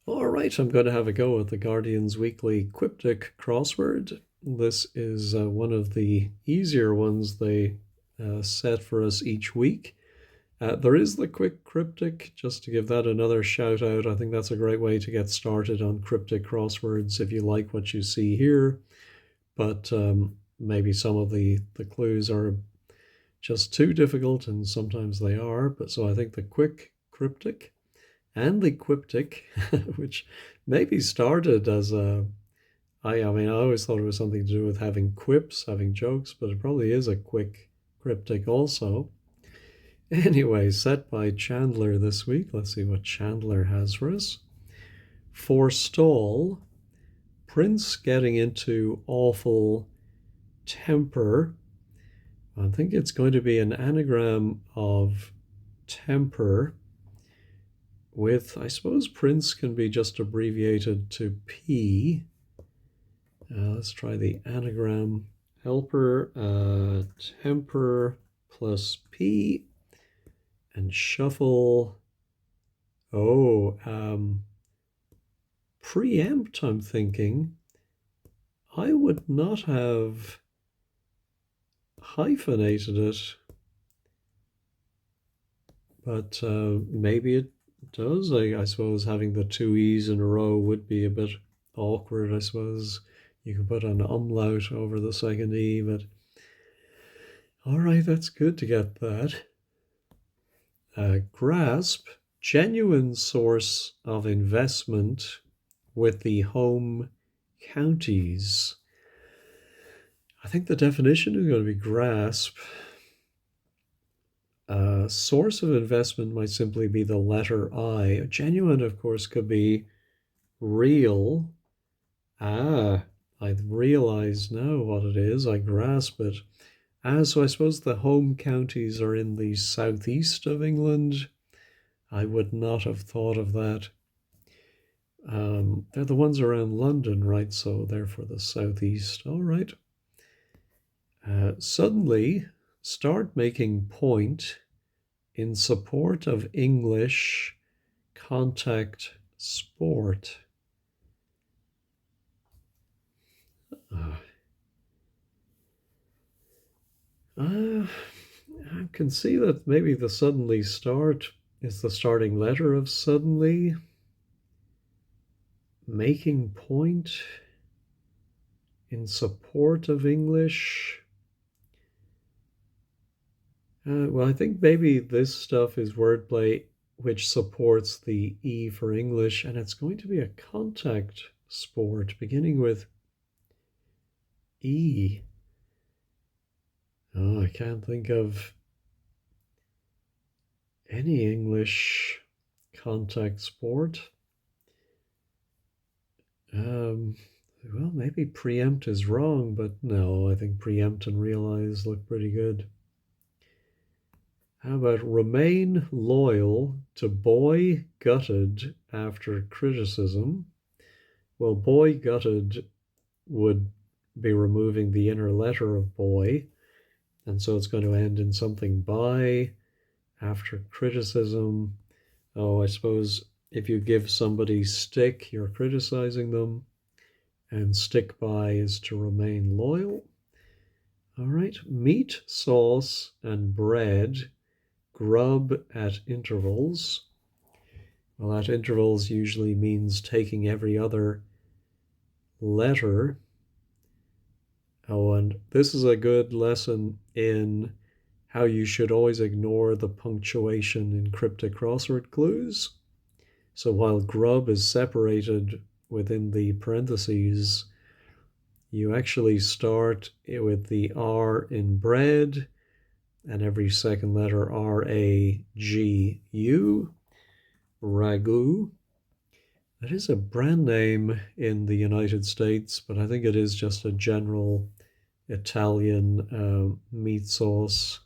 All right, I'm going to have a go at the Guardian's weekly Quiptic crossword. This is one of the easier ones they set for us each week. There is the quick cryptic, just to give that another shout out. I think that's a great way to get started on cryptic crosswords if you like what you see here. But maybe some of the clues are just too difficult, and sometimes they are. But so I think the quick cryptic and the Quiptic, which maybe started as I mean, I always thought it was something to do with having quips, having jokes, but it probably is a quick cryptic also. Anyway, set by Chandler this week. Let's see what Chandler has for us. Forestall, Prince getting into awful temper. I think it's going to be an anagram of temper with, I suppose Prince can be just abbreviated to P. Let's try the anagram helper, temper plus P, and shuffle. Oh, preempt, I'm thinking. I would not have hyphenated it, but maybe it does. I suppose having the two E's in a row would be a bit awkward. I suppose you could put an umlaut over the second E, but all right, that's good to get that. Grasp, genuine source of investment with the home counties. I think the definition is going to be grasp. Source of investment might simply be the letter I. Genuine, of course, could be real. I realize now what it is. I grasp it. So I suppose the home counties are in the southeast of England. I would not have thought of that. They're the ones around London, right? So they're for the southeast. All right. Suddenly, start making point in support of English contact sport. I can see that maybe the suddenly start is the starting letter of suddenly. Making point in support of English. Well, I think maybe this stuff is wordplay which supports the E for English, and it's going to be a contact sport beginning with E. Oh, I can't think of any English contact sport. Well, maybe preempt is wrong, but no, I think preempt and realize look pretty good. How about remain loyal to boy gutted after criticism? Well, boy gutted would be removing the inner letter of boy, and so it's going to end in something by after criticism. Oh, I suppose if you give somebody stick, you're criticizing them, and stick by is to remain loyal. All right, meat, sauce, and bread grub at intervals. Well, at intervals usually means taking every other letter. Oh, and this is a good lesson in how you should always ignore the punctuation in cryptic crossword clues. So while grub is separated within the parentheses, you actually start with the R in bread and every second letter R-A-G-U, ragu. That is a brand name in the United States, but I think it is just a general Italian meat sauce.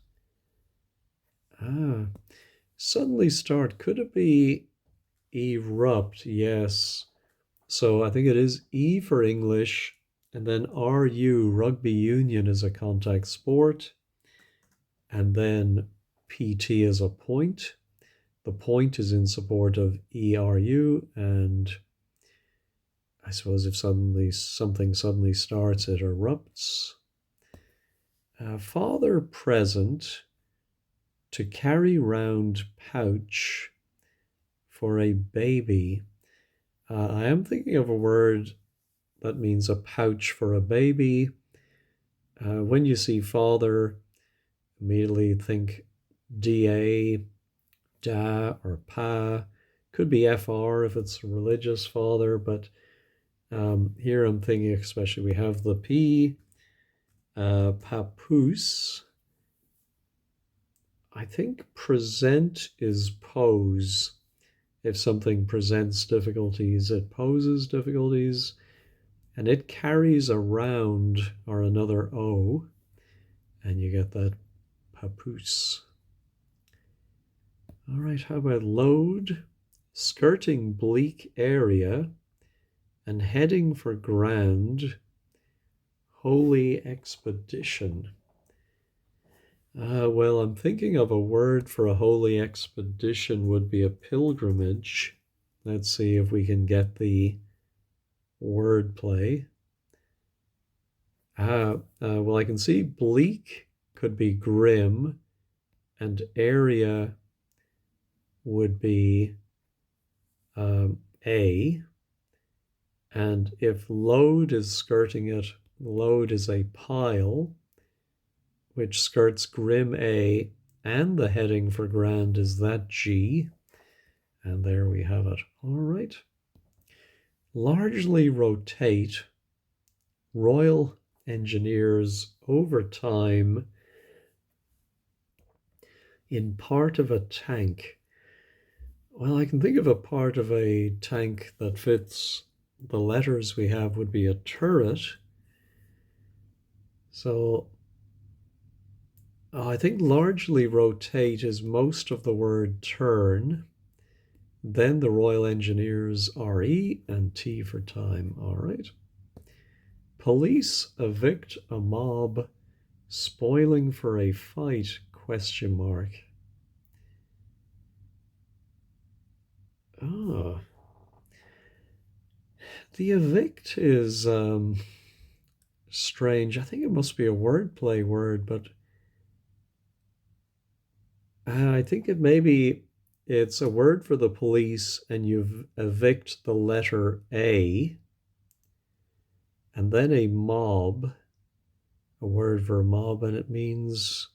Suddenly start. Could it be erupt? Yes. So I think it is E for English, and then RU, rugby union, is a contact sport, and then PT is a point, the point is in support of ERU, and I suppose if something suddenly starts, it erupts. Father present, to carry round pouch for a baby. I am thinking of a word that means a pouch for a baby. When you see father, immediately think DA, da, or pa. Could be FR if it's a religious father, but here I'm thinking, especially we have the P, papoose. I think present is pose. If something presents difficulties, it poses difficulties, and it carries around or another O, and you get that papoose. All right, how about load? Skirting bleak area and heading for grand holy expedition. Well, I'm thinking of a word for a holy expedition would be a pilgrimage. Let's see if we can get the word play. Well, I can see bleak could be grim, and area would be A. And if load is skirting it, load is a pile, which skirts grim A, and the heading for grand is that G. And there we have it. All right. Largely rotate, Royal Engineers over time in part of a tank. Well, I can think of a part of a tank that fits the letters we have would be a turret. So I think largely rotate is most of the word turn. Then the Royal Engineers RE and T for time. All right. Police evict a mob spoiling for a fight, question mark. Ah. The evict is strange. I think it must be a wordplay word, but I think it's a word for the police, and you evict the letter A, and then a mob, a word for a mob, and it means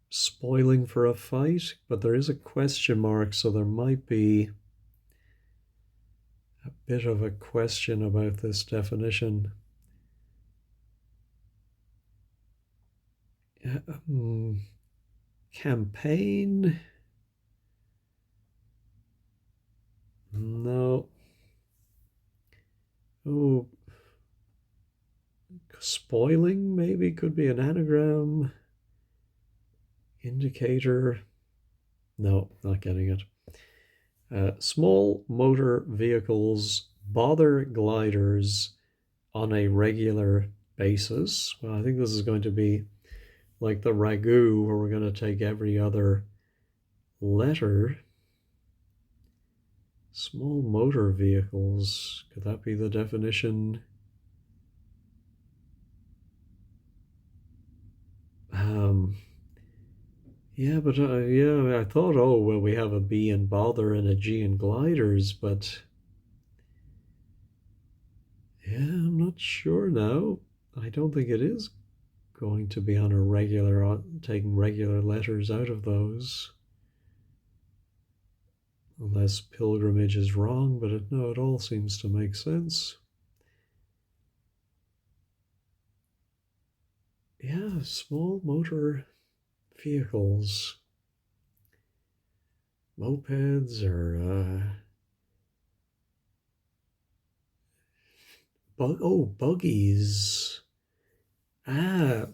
spoiling for a fight, but there is a question mark, so there might be a bit of a question about this definition. Campaign? No. Oh, spoiling maybe could be an anagram. Indicator? No, not getting it. Small motor vehicles bother gliders on a regular basis. Well, I think this is going to be like the ragu, where we're going to take every other letter. Small motor vehicles, could that be the definition? Yeah, but yeah, I thought, oh, well, we have a B in bother and a G in gliders, but yeah, I'm not sure now. I don't think it is going to be on a regular, taking regular letters out of those. Unless pilgrimage is wrong, but no, it all seems to make sense. Yeah, small motor vehicles. Mopeds or buggies.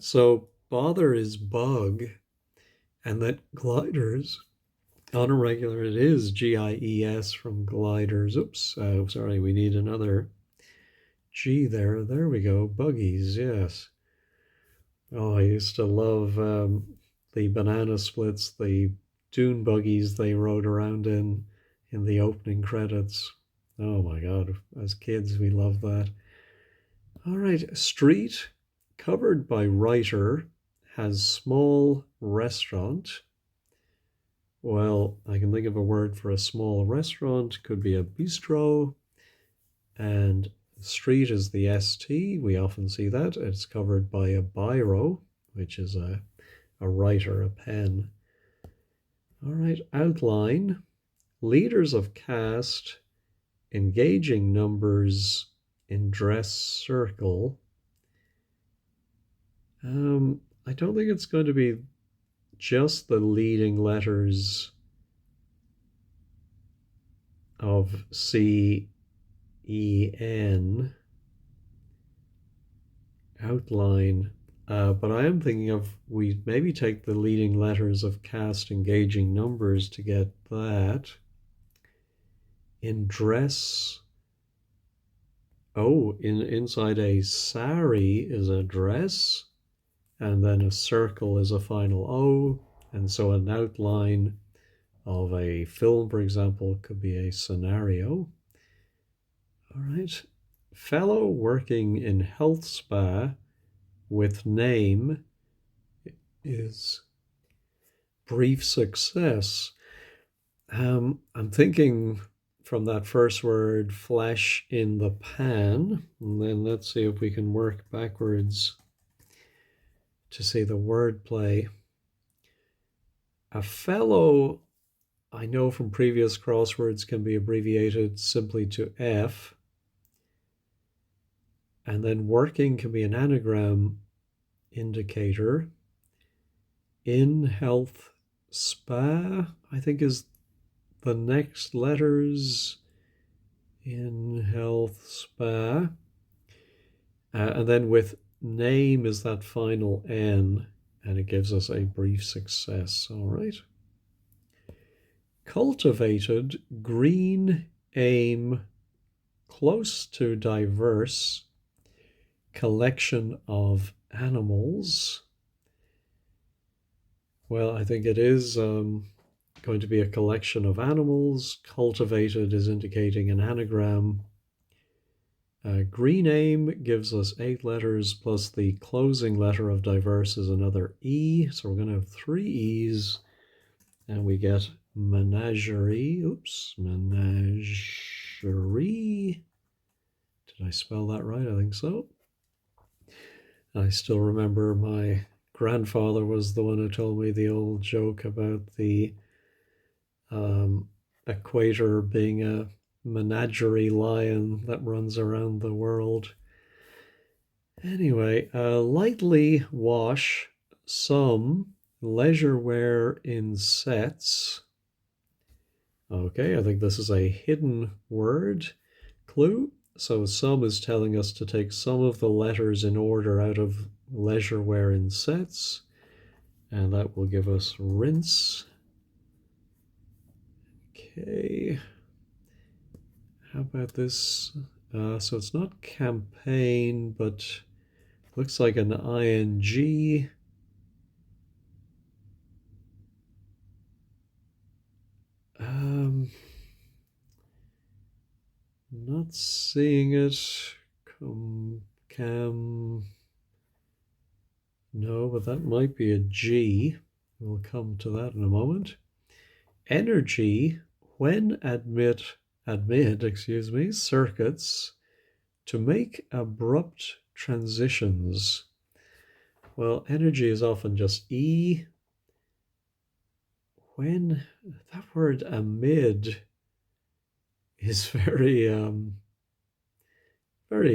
So bother is bug, and that gliders on a regular, it is GIES from gliders. Oops, sorry, we need another G there. There we go, buggies, yes. Oh, I used to love the banana splits, the dune buggies they rode around in the opening credits. Oh my God, as kids, we loved that. All right, street covered by writer has small restaurant. Well, I can think of a word for a small restaurant, could be a bistro, and street is the ST. We often see that. It's covered by a biro, which is a writer, a pen. All right, outline. Leaders of caste, engaging numbers in dress circle. I don't think it's going to be just the leading letters of C, E, N outline. But I am thinking of we maybe take the leading letters of caste engaging numbers to get that. In dress, inside a sari is a dress, and then a circle is a final O, and so an outline of a film, for example, could be a scenario. All right. Fellow working in health spa with name is brief success. I'm thinking from that first word, flesh in the pan, and then let's see if we can work backwards to see the word play. A fellow, I know from previous crosswords, can be abbreviated simply to F. And then working can be an anagram indicator. In health spa, I think, is the next letters. In health spa. And then with name is that final N, and it gives us a brief success. All right. Cultivated, green, aim, close to diverse, collection of animals. Well, I think it is going to be a collection of animals. Cultivated is indicating an anagram. Green aim gives us 8 letters, plus the closing letter of diverse is another E. So we're going to have 3 E's, and we get menagerie. Oops, menagerie. Did I spell that right? I think so. I still remember my grandfather was the one who told me the old joke about the equator being a menagerie lion that runs around the world. Anyway, lightly wash some leisure wear in sets. Okay, I think this is a hidden word clue. So some is telling us to take some of the letters in order out of leisure wear in sets, and that will give us rinse. Okay, how about this? So it's not campaign, but looks like an ing. Not seeing it. Cam. No, but that might be a G. We'll come to that in a moment. Energy, when admit, circuits to make abrupt transitions. Well, energy is often just E. When that word amid is very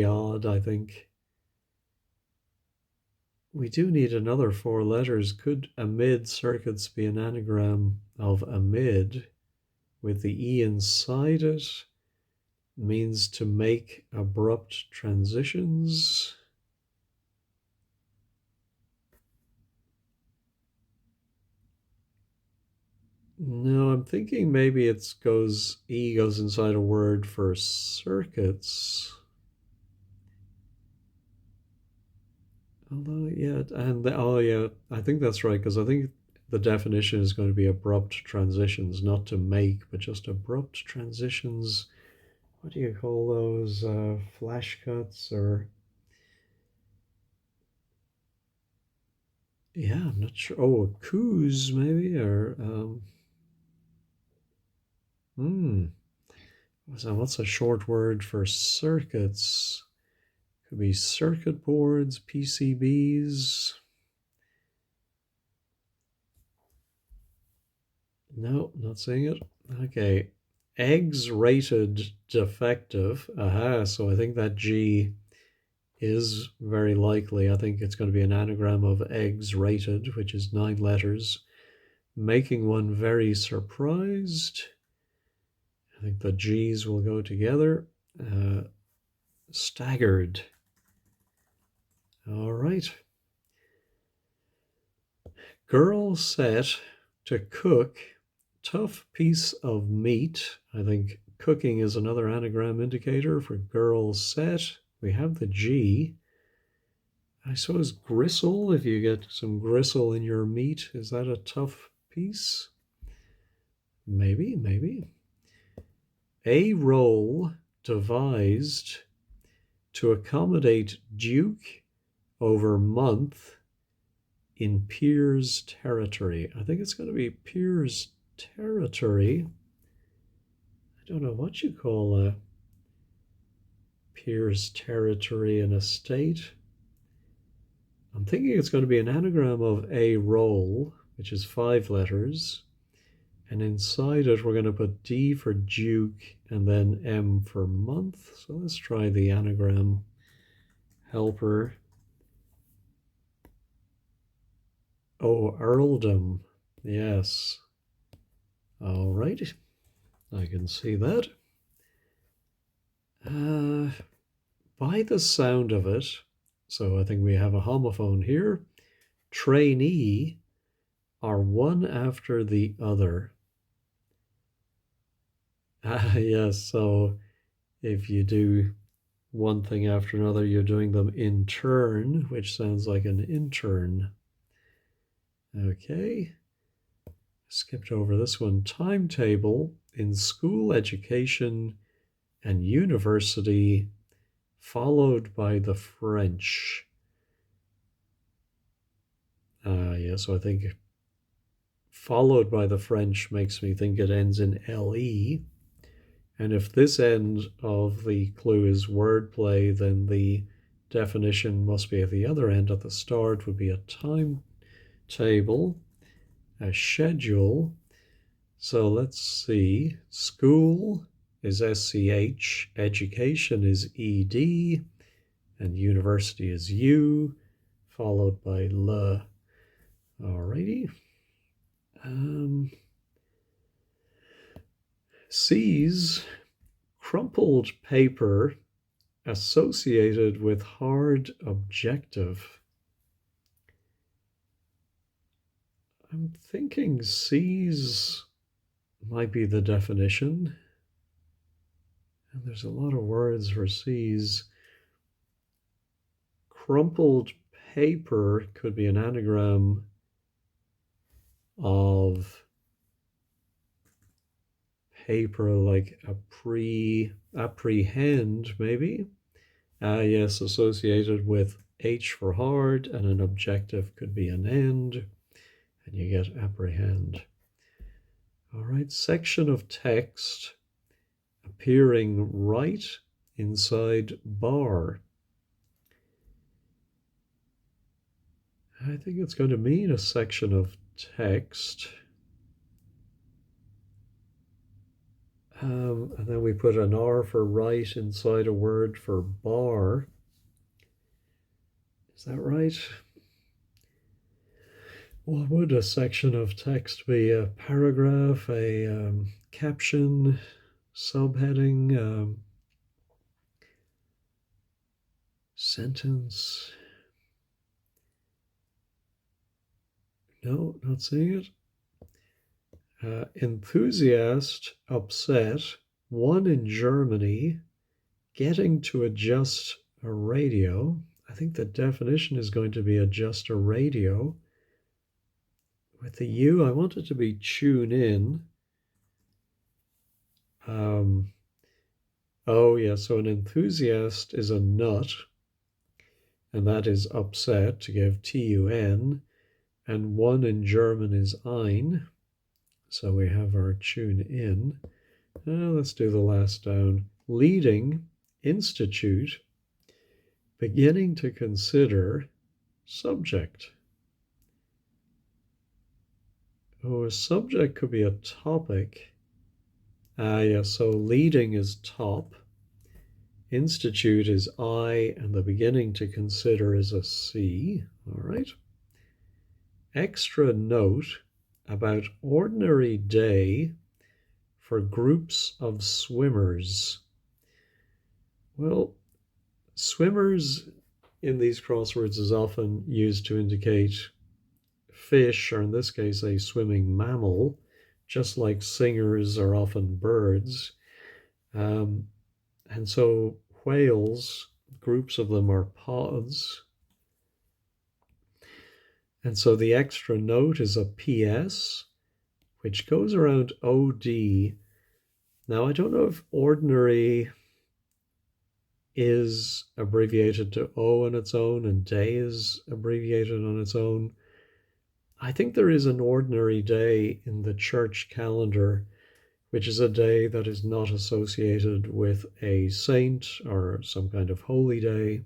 odd, I think. We do need another 4 letters. Could amid circuits be an anagram of amid with the E inside it? Means to make abrupt transitions. No, I'm thinking maybe E goes inside a word for circuits. Although, yeah, I think that's right, because I think the definition is going to be abrupt transitions, not to make, but just abrupt transitions. What do you call those? Flash cuts or... Yeah, I'm not sure. Oh, coups maybe, or what's a short word for circuits? Could be circuit boards, PCBs. No, not seeing it. Okay. Eggs rated defective. Aha, so I think that G is very likely. I think it's going to be an anagram of eggs rated, which is 9 letters. Making one very surprised. I think the G's will go together. Staggered. All right. Girl set to cook tough piece of meat. I think cooking is another anagram indicator for girl set. We have the G. I suppose gristle, if you get some gristle in your meat, is that a tough piece? Maybe, maybe. A role devised to accommodate Duke over month in Peers territory. I think it's going to be Peers territory. I don't know what you call a Peers territory in a state. I'm thinking it's going to be an anagram of a role, which is 5 letters. And inside it, we're going to put D for Duke and then M for month. So let's try the anagram helper. Oh, earldom. Yes. All right. I can see that. By the sound of it, so I think we have a homophone here. Trainee are one after the other. Yes, so if you do one thing after another, you're doing them in turn, which sounds like an intern. Okay. Skipped over this one. Timetable in school education and university, followed by the French. Yeah, so I think followed by the French makes me think it ends in LE. And if this end of the clue is wordplay, then the definition must be at the other end. At the start would be a timetable, a schedule. So let's see. School is SCH, education is ED, and university is U, followed by L. Alrighty. C's crumpled paper associated with hard objective. I'm thinking C's might be the definition. And there's a lot of words for C's. Crumpled paper could be an anagram of paper, like apprehend, maybe. Yes, associated with H for hard, and an objective could be an end, and you get apprehend. All right, section of text appearing right inside bar. I think it's going to mean a section of text. And then we put an R for right inside a word for bar. Is that right? What would a section of text be? A paragraph, a caption, subheading, sentence? No, not seeing it. Enthusiast, upset, one in Germany, getting to adjust a radio. I think the definition is going to be adjust a radio, With the U, I want it to be tune in. Oh, yeah, so an enthusiast is a nut, and that is upset, to give TUN, and one in German is ein, so we have our tune in. Let's do the last down. Leading, institute, beginning to consider, subject. Oh, a subject could be a topic. Yeah, so leading is top, institute is I, and the beginning to consider is a C. All right. Extra note about ordinary day for groups of swimmers. Well, swimmers in these crosswords is often used to indicate fish, or in this case, a swimming mammal, just like singers are often birds. And so whales, groups of them are pods. And so the extra note is a PS, which goes around OD. Now, I don't know if ordinary is abbreviated to O on its own and day is abbreviated on its own. I think there is an ordinary day in the church calendar, which is a day that is not associated with a saint or some kind of holy day.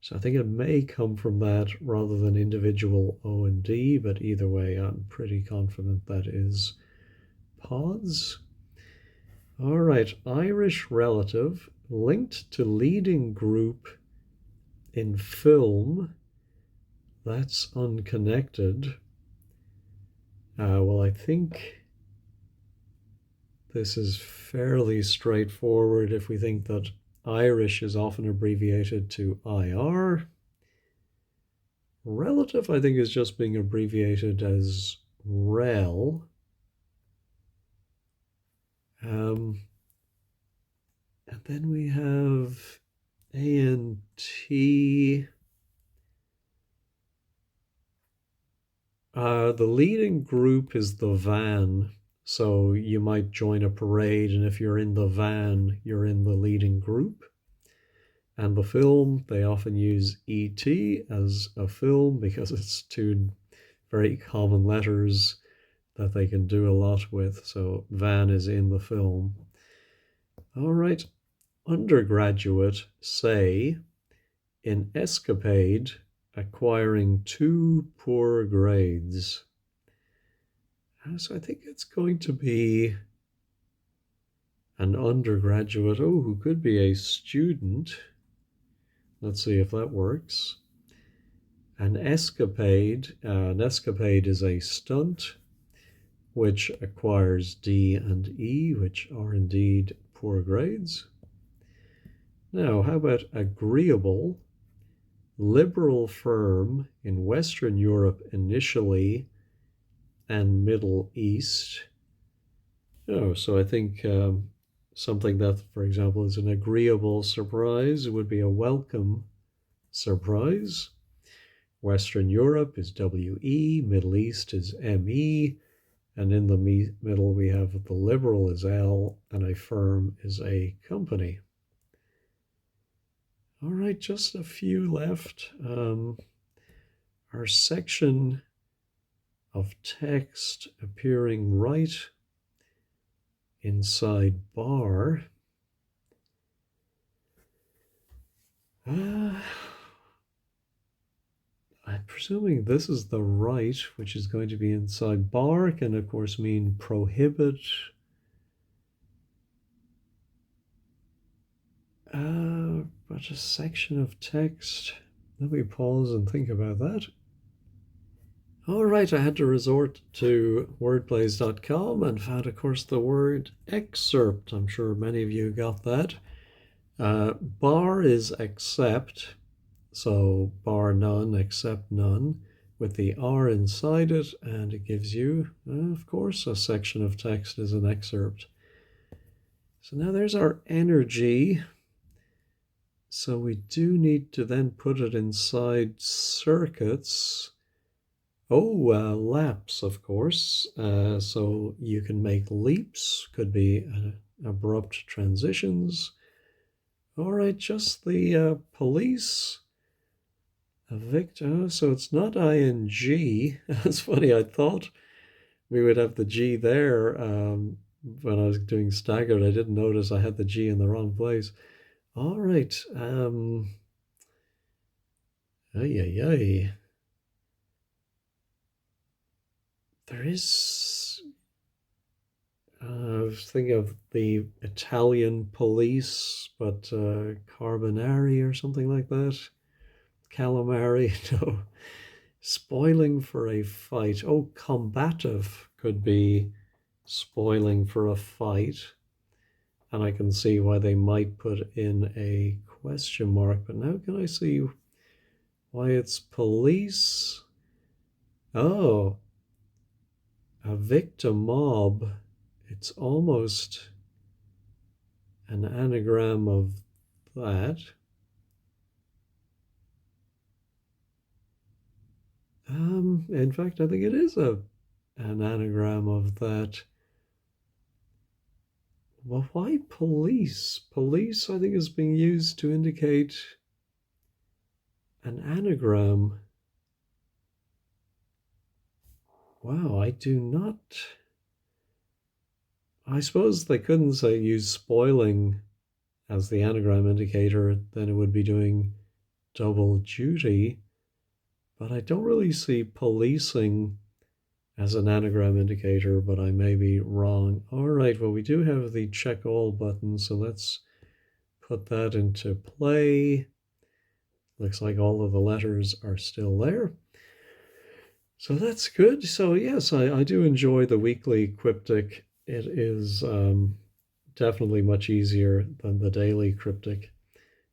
So I think it may come from that rather than individual O and D, but either way, I'm pretty confident that is pods. All right, Irish relative linked to leading group in film. That's unconnected. Well, I think this is fairly straightforward if we think that Irish is often abbreviated to IR. Relative, I think, is just being abbreviated as REL. And then we have ANT. The leading group is the van. So you might join a parade, and if you're in the van, you're in the leading group. And the film, they often use ET as a film because it's two very common letters that they can do a lot with. So van is in the film. All right, undergraduate, say, in escapade, acquiring 2 poor grades. So I think it's going to be an undergraduate, who could be a student. Let's see if that works. An escapade is a stunt, which acquires D and E, which are indeed poor grades. Now, how about agreeable? Liberal firm in Western Europe initially and Middle East. So I think something that, for example, is an agreeable surprise would be a welcome surprise. Western Europe is WE, Middle East is ME, and in the middle we have the liberal is L, and a firm is a company. All right, just a few left. Our section of text appearing right inside bar. I'm presuming this is the right, which is going to be inside bar, can of course mean prohibit. But a section of text. Let me pause and think about that. All right, I had to resort to wordplays.com and found, of course, the word excerpt. I'm sure many of you got that. Bar is accept, so bar none, accept none, with the R inside it, and it gives you, of course, a section of text is an excerpt. So now there's our energy. So we do need to then put it inside circuits Oh, laps, of course. So you can make leaps, could be abrupt transitions. All right, just the police. A victor. So it's not ing. That's funny. I thought we would have the G there when I was doing staggered. I didn't notice I had the G in the wrong place. All right. Ay, ay, ay. There is. I was thinking of the Italian police, but Carbonari or something like that. Calamari, no. Spoiling for a fight. Oh, combative could be spoiling for a fight. And I can see why they might put in a question mark. But now can I see why it's police? Oh, a victim mob. It's almost an anagram of that. In fact, I think it is an anagram of that. Well, why police? Police, I think, is being used to indicate an anagram. Wow, I do not. I suppose they couldn't say use spoiling as the anagram indicator, then it would be doing double duty. But I don't really see policing as an anagram indicator, but I may be wrong. All right, well, we do have the check all button, so let's put that into play. Looks like all of the letters are still there. So that's good. So yes, I do enjoy the weekly Quiptic. It is definitely much easier than the daily Cryptic.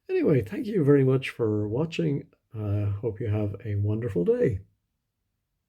Anyway, thank you very much for watching. Hope you have a wonderful day.